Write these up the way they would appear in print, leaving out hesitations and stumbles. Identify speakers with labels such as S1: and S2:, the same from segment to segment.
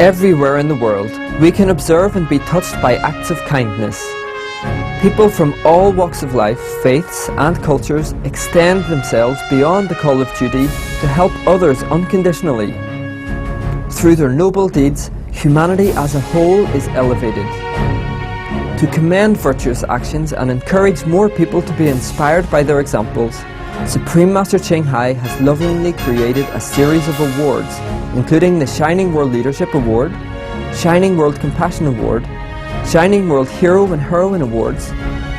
S1: Everywhere in the world, we can observe and be touched by acts of kindness. People from all walks of life, faiths and cultures extend themselves beyond the call of duty to help others unconditionally. Through their noble deeds, humanity as a whole is elevated. To commend virtuous actions and encourage more people to be inspired by their examples, Supreme Master Ching Hai has lovingly created a series of awards, including the Shining World Leadership Award, Shining World Compassion Award, Shining World Hero and Heroine Awards,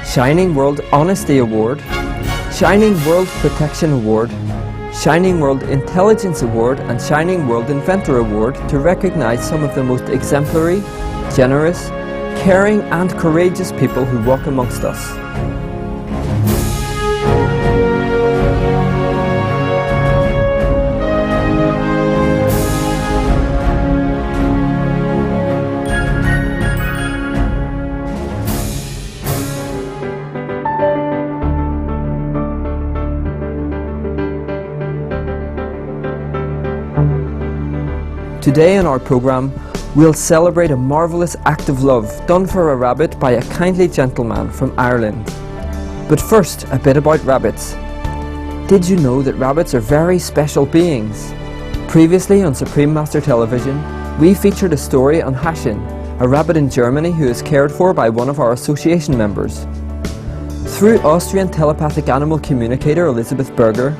S1: Shining World Honesty Award, Shining World Protection Award, Shining World Intelligence Award and Shining World Inventor Award to recognize some of the most exemplary, generous, caring and courageous people who walk amongst us. Today in our programme, we'll celebrate a marvellous act of love done for a rabbit by a kindly gentleman from Ireland. But first, a bit about rabbits. Did you know that rabbits are very special beings? Previously on Supreme Master Television, we featured a story on Hashin, a rabbit in Germany who is cared for by one of our association members. Through Austrian telepathic animal communicator Elizabeth Berger,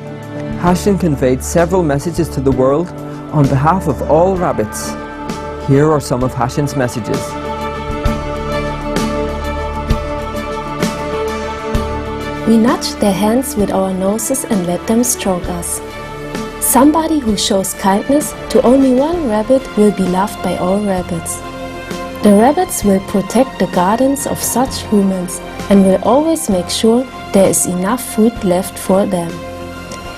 S1: Hashin conveyed several messages to the world on behalf of all rabbits. Here are some of Hashin's messages.
S2: We nudge their hands with our noses and let them stroke us. Somebody who shows kindness to only one rabbit will be loved by all rabbits. The rabbits will protect the gardens of such humans and will always make sure there is enough food left for them.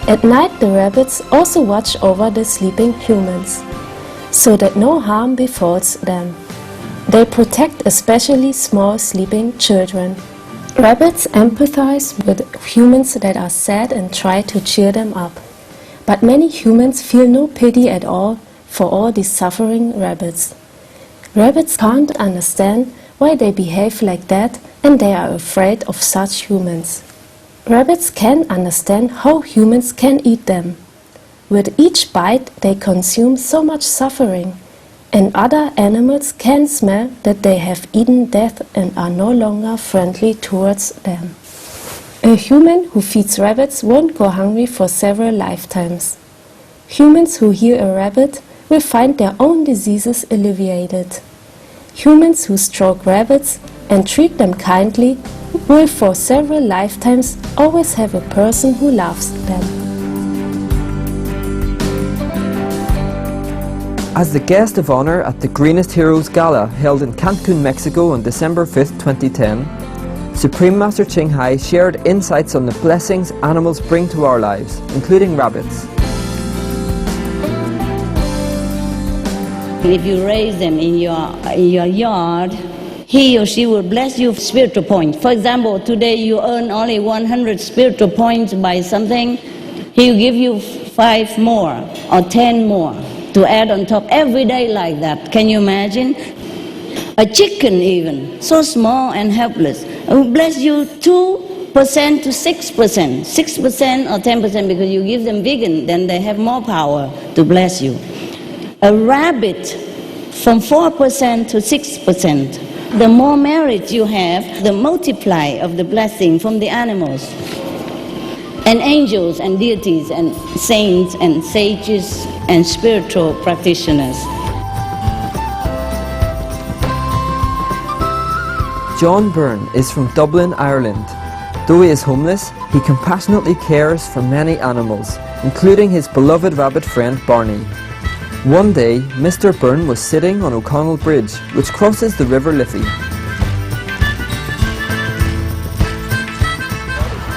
S2: At night the rabbits also watch over the sleeping humans, so that no harm befalls them. They protect especially small sleeping children. Rabbits empathize with humans that are sad and try to cheer them up. But many humans feel no pity at all for all these suffering rabbits. Rabbits can't understand why they behave like that, and they are afraid of such humans. Rabbits can understand how humans can eat them. With each bite they consume so much suffering, and other animals can smell that they have eaten death and are no longer friendly towards them. A human who feeds rabbits won't go hungry for several lifetimes. Humans who heal a rabbit will find their own diseases alleviated. Humans who stroke rabbits and treat them kindly will for several lifetimes always have a person who loves them.
S1: As the guest of honor at the Greenest Heroes Gala held in Cancun, Mexico on December 5th, 2010, Supreme Master Ching Hai shared insights on the blessings animals bring to our lives, including rabbits.
S3: If you raise them in your yard, he or she will bless you spiritual points. For example, today you earn only 100 spiritual points by something, he will give you 5 more or 10 more to add on top every day like that. Can you imagine? A chicken even, so small and helpless, will bless you 2% to 6%, 6% or 10% because you give them vegan, then they have more power to bless you. A rabbit from 4% to 6%. The more merit you have, the multiply of the blessing from the animals. And angels and deities and saints and sages and spiritual practitioners.
S1: John Byrne is from Dublin, Ireland. Though he is homeless, he compassionately cares for many animals, including his beloved rabbit friend Barney. One day, Mr. Byrne was sitting on O'Connell Bridge, which crosses the River Liffey.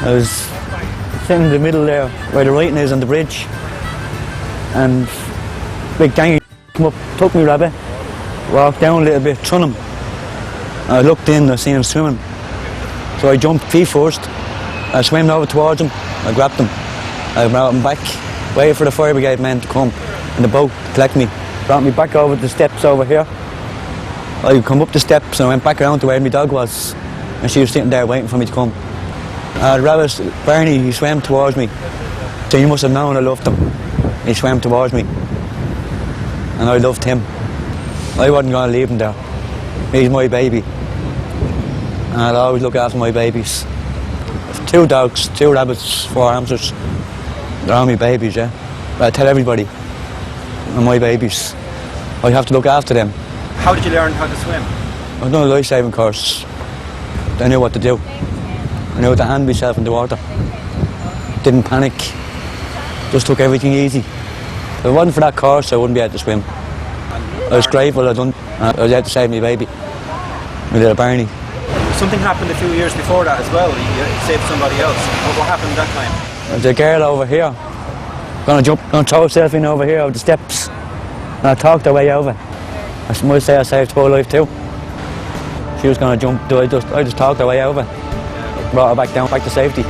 S4: I was sitting in the middle there, where the writing is on the bridge, and big gang come up, took me rabbit, walked down a little bit, thrown him. I looked in, I seen him swimming, so I jumped feet first. I swam over towards him, I grabbed him, I brought him back, waited for the fire brigade men to come in the boat to collect me. brought me back over the steps over here. I come up the steps and I went back around to where my dog was, and she was sitting there waiting for me to come. The rabbit, Barney, he swam towards me, so he must have known I loved him. He swam towards me, and I loved him. I wasn't going to leave him there. He's my baby, and I'll always look after my babies. 2 dogs, 2 rabbits, 4 hamsters. They're all my babies, yeah. But I tell everybody, they're my babies. I have to look after them.
S5: How did you learn how to swim?
S4: I've done a life-saving course. I knew what to do. I knew how to hand myself in the water. Didn't panic. Just took everything easy. If it wasn't for that course, I wouldn't be able to swim. I was grateful I was able to save my baby, my little Barney.
S5: Something happened a few years before that as well. You saved somebody else. What happened that time?
S4: There's a girl over here. Gonna throw herself in over here over the steps. And I talked her way over. I might say I saved her life too. She was gonna jump, I just talked her way over. Brought her back down, back to safety.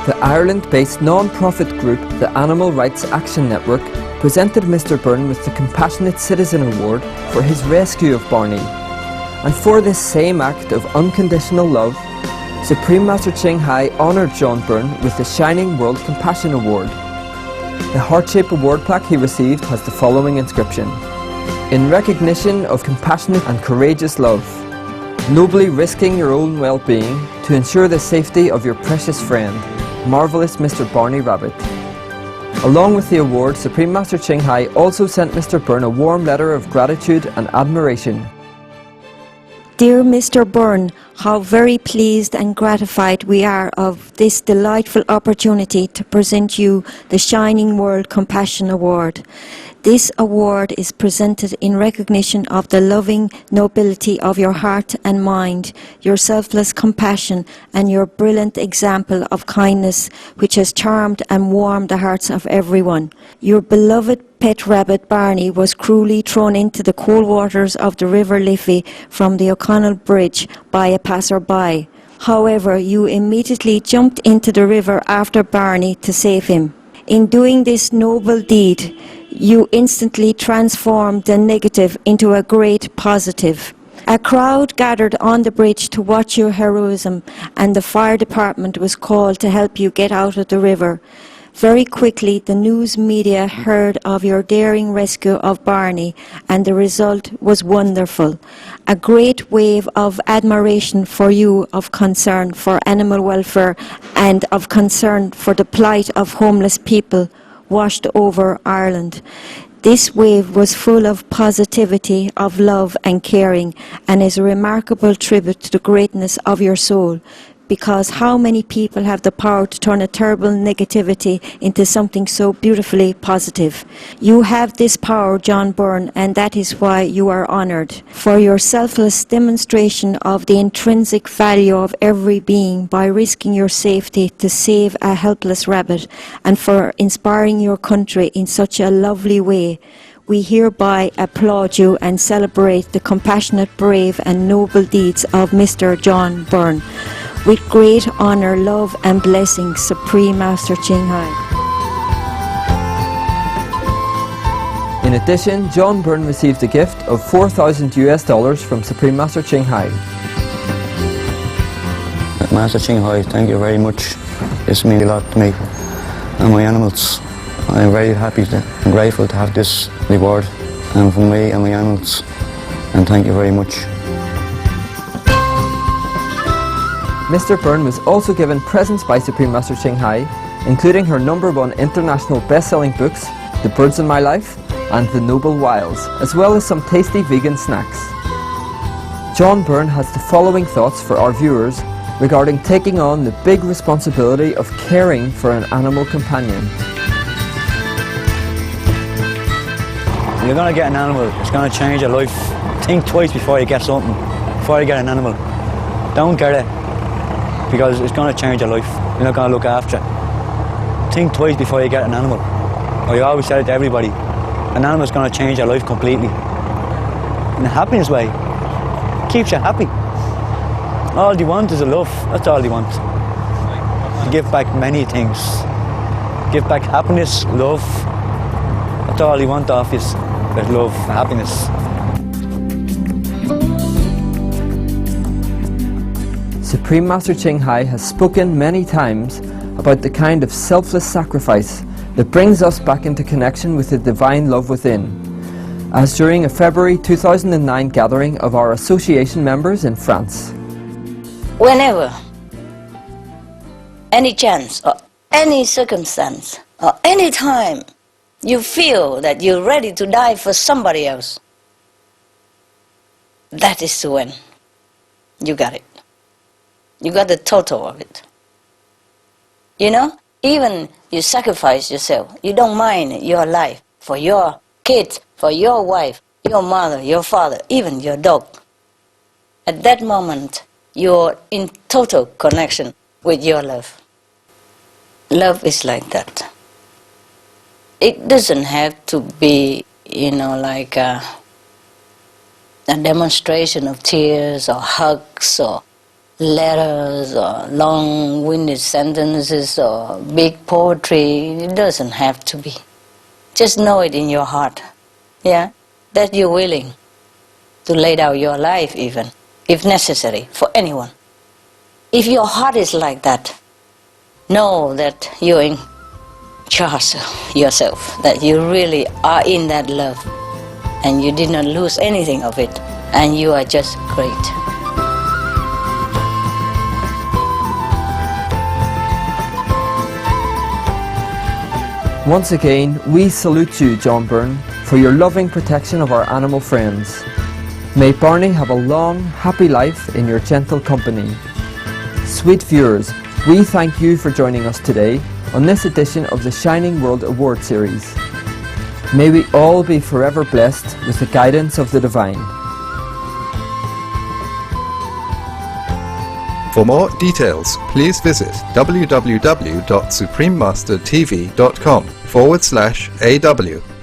S1: The Ireland-based non-profit group, the Animal Rights Action Network, presented Mr. Byrne with the Compassionate Citizen Award for his rescue of Barney. And for this same act of unconditional love, Supreme Master Ching Hai honoured John Byrne with the Shining World Compassion Award. The heart-shaped award plaque he received has the following inscription: in recognition of compassionate and courageous love, nobly risking your own well-being to ensure the safety of your precious friend, Marvellous Mr. Barney Rabbit. Along with the award, Supreme Master Ching Hai also sent Mr. Byrne a warm letter of gratitude and admiration.
S6: Dear Mr. Byrne, how very pleased and gratified we are of this delightful opportunity to present you the Shining World Compassion Award. This award is presented in recognition of the loving nobility of your heart and mind, your selfless compassion, and your brilliant example of kindness, which has charmed and warmed the hearts of everyone. Your beloved pet rabbit Barney was cruelly thrown into the cold waters of the River Liffey from the O'Connell Bridge by a passer-by. However, you immediately jumped into the river after Barney to save him. In doing this noble deed, you instantly transformed the negative into a great positive. A crowd gathered on the bridge to watch your heroism, and the fire department was called to help you get out of the river. Very quickly, the news media heard of your daring rescue of Barney, and the result was wonderful. A great wave of admiration for you, of concern for animal welfare, and of concern for the plight of homeless people washed over Ireland. This wave was full of positivity, of love and caring, and is a remarkable tribute to the greatness of your soul. Because how many people have the power to turn a terrible negativity into something so beautifully positive? You have this power, John Byrne, and that is why you are honoured. For your selfless demonstration of the intrinsic value of every being by risking your safety to save a helpless rabbit, and for inspiring your country in such a lovely way, we hereby applaud you and celebrate the compassionate, brave and noble deeds of Mr. John Byrne. With great honour, love and blessings, Supreme Master Ching Hai.
S1: In addition, John Byrne received a gift of $4,000 from Supreme Master Ching Hai.
S4: Master Ching Hai, thank you very much. This means a lot to me and my animals. I'm very happy and grateful to have this reward, and for me and my animals, and thank you very much.
S1: Mr. Byrne was also given presents by Supreme Master Ching Hai, including her #1 international best-selling books, The Birds in My Life and The Noble Wilds, as well as some tasty vegan snacks. John Byrne has the following thoughts for our viewers regarding taking on the big responsibility of caring for an animal companion.
S4: You're going to get an animal, it's going to change your life. Think twice before you get something, before you get an animal. Don't get it, because it's going to change your life. You're not going to look after it. Think twice before you get an animal. I always say it to everybody, an animal is going to change your life completely. In a happiness way. Keeps you happy. All they want is a love, that's all they want. Give back many things. Give back happiness, love, That's all he wants off is that love, happiness.
S1: Supreme Master Ching Hai has spoken many times about the kind of selfless sacrifice that brings us back into connection with the divine love within, as during a February 2009 gathering of our association members in France.
S3: Whenever, any chance or any circumstance or any time you feel that you're ready to die for somebody else, that is when you got it. You got the total of it. You know, even you sacrifice yourself. You don't mind your life for your kids, for your wife, your mother, your father, even your dog. At that moment, you're in total connection with your love. Love is like that. It doesn't have to be, you know, like a demonstration of tears or hugs or letters or long-winded sentences or big poetry. It doesn't have to be. Just know it in your heart, yeah, that you're willing to lay down your life even, if necessary, for anyone. If your heart is like that, know that you're in charge of yourself, that you really are in that love, and you did not lose anything of it, and you are just great.
S1: Once again, we salute you, John Byrne, for your loving protection of our animal friends. May Barney have a long, happy life in your gentle company. Sweet viewers, we thank you for joining us today on this edition of the Shining World Award Series. May we all be forever blessed with the guidance of the Divine.
S7: For more details, please visit www.suprememastertv.com/AW.